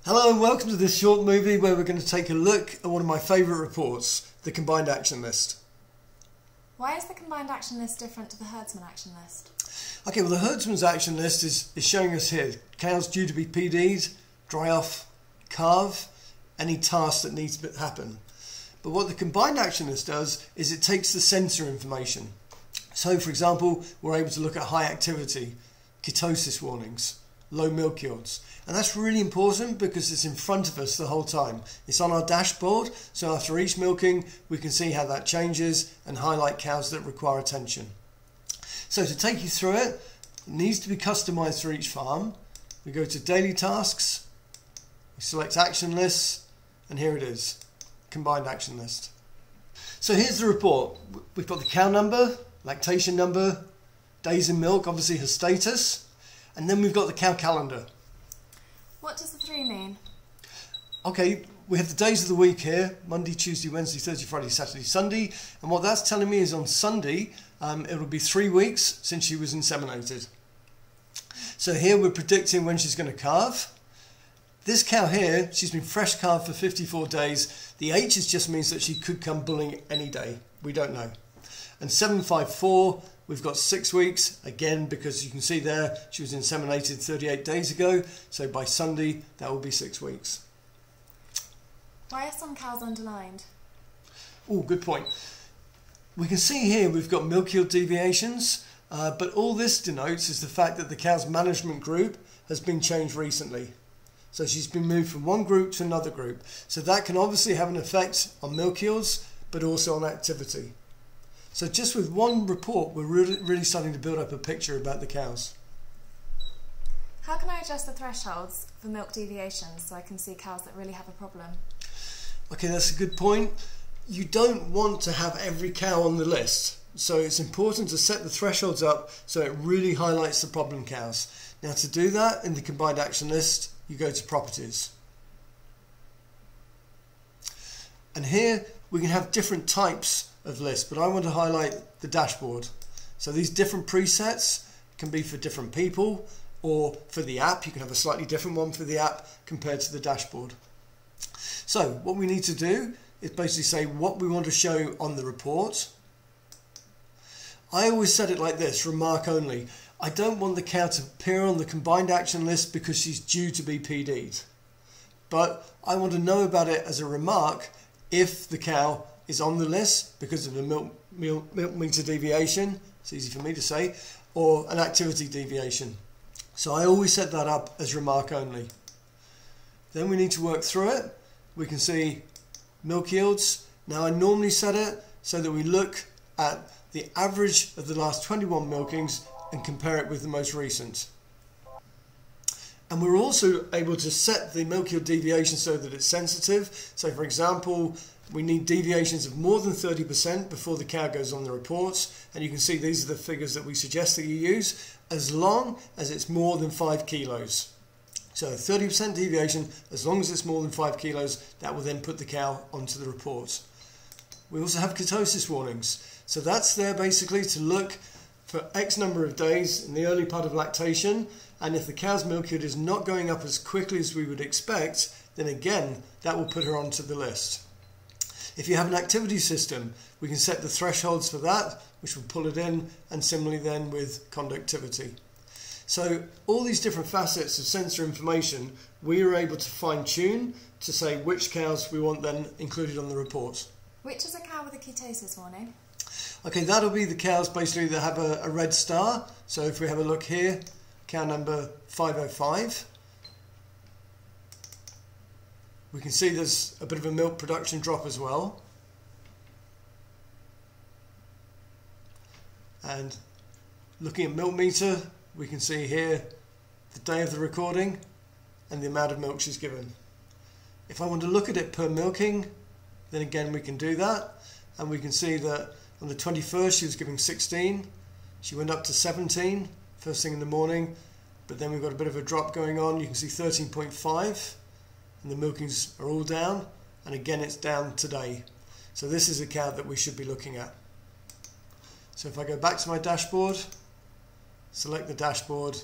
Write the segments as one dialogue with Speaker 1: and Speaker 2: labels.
Speaker 1: Hello and welcome to this short movie where we're going to take a look at one of my favourite reports, the Combined Action List.
Speaker 2: Why is the Combined Action List different to the Herdsman Action List?
Speaker 1: Okay, well the Herdsman's Action List is showing us here cows due to be PD'd, dry off, calve, any task that needs to happen. But what the Combined Action List does is it takes the sensor information. So for example, we're able to look at high activity, ketosis warnings, low milk yields. And that's really important because it's in front of us the whole time. It's on our dashboard, so after each milking we can see how that changes and highlight cows that require attention. So to take you through it, it needs to be customized for each farm. We go to daily tasks, we select action lists, and here it is, Combined Action List. So here's the report. We've got the cow number, lactation number, days in milk, obviously her status, and then we've got the cow calendar.
Speaker 2: What does the 3 mean?
Speaker 1: Okay, we have the days of the week here, Monday, Tuesday, Wednesday, Thursday, Friday, Saturday, Sunday, and what that's telling me is on Sunday it will be 3 weeks since she was inseminated. So here we're predicting when she's going to calve. This cow here, she's been fresh calved for 54 days. The H's just means that she could come bulling any day. We don't know. And 754, we've got 6 weeks, again, because you can see there, she was inseminated 38 days ago. So by Sunday, that will be 6 weeks.
Speaker 2: Why are some cows underlined?
Speaker 1: Oh, good point. We can see here we've got milk yield deviations, but all this denotes is the fact that the cow's management group has been changed recently. So she's been moved from one group to another group. So that can obviously have an effect on milk yields, but also on activity. So just with one report, we're really starting to build up a picture about the cows.
Speaker 2: How can I adjust the thresholds for milk deviations so I can see cows that really have a problem?
Speaker 1: Okay, that's a good point. You don't want to have every cow on the list. So it's important to set the thresholds up so it really highlights the problem cows. Now to do that, in the Combined Action List, you go to Properties. And here we can have different types of lists, but I want to highlight the dashboard. So these different presets can be for different people, or for the app, you can have a slightly different one for the app compared to the dashboard. So what we need to do is basically say what we want to show on the report. I always set it like this, remark only. I don't want the cow to appear on the Combined Action List because she's due to be PD'd. But I want to know about it as a remark if the cow is on the list because of the milk meter deviation, it's easy for me to say, or an activity deviation. So I always set that up as remark only. Then we need to work through it. We can see milk yields. Now I normally set it so that we look at the average of the last 21 milkings and compare it with the most recent. And we're also able to set the milk yield deviation so that it's sensitive. So for example, we need deviations of more than 30% before the cow goes on the reports. And you can see these are the figures that we suggest that you use, as long as it's more than 5 kilos. So 30% deviation, as long as it's more than 5 kilos, that will then put the cow onto the report. We also have ketosis warnings. So that's there basically to look for X number of days in the early part of lactation, and if the cow's milk yield is not going up as quickly as we would expect, then again that will put her onto the list. If you have an activity system, we can set the thresholds for that, which will pull it in, and similarly then with conductivity. So all these different facets of sensor information we are able to fine tune to say which cows we want then included on the report.
Speaker 2: Which is a cow with a ketosis warning?
Speaker 1: Okay, that'll be the cows basically that have a red star. So if we have a look here, cow number 505, we can see there's a bit of a milk production drop as well. And looking at milk meter, we can see here the day of the recording and the amount of milk she's given. If I want to look at it per milking, then again we can do that, and we can see that on the 21st she was giving 16, she went up to 17 first thing in the morning, but then we've got a bit of a drop going on. You can see 13.5 and the milkings are all down, and again it's down today. So this is a cow that we should be looking at. So if I go back to my dashboard, select the dashboard,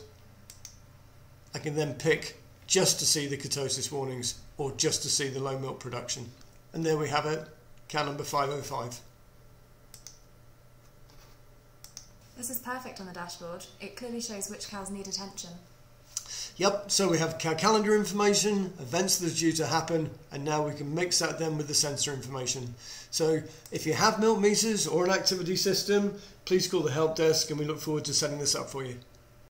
Speaker 1: I can then pick just to see the ketosis warnings or just to see the low milk production. And there we have it, cow number 505.
Speaker 2: This is perfect on the dashboard. It clearly shows which cows need attention.
Speaker 1: Yep, so we have cow calendar information, events that are due to happen, and now we can mix that then with the sensor information. So if you have milk meters or an activity system, please call the help desk and we look forward to setting this up for you.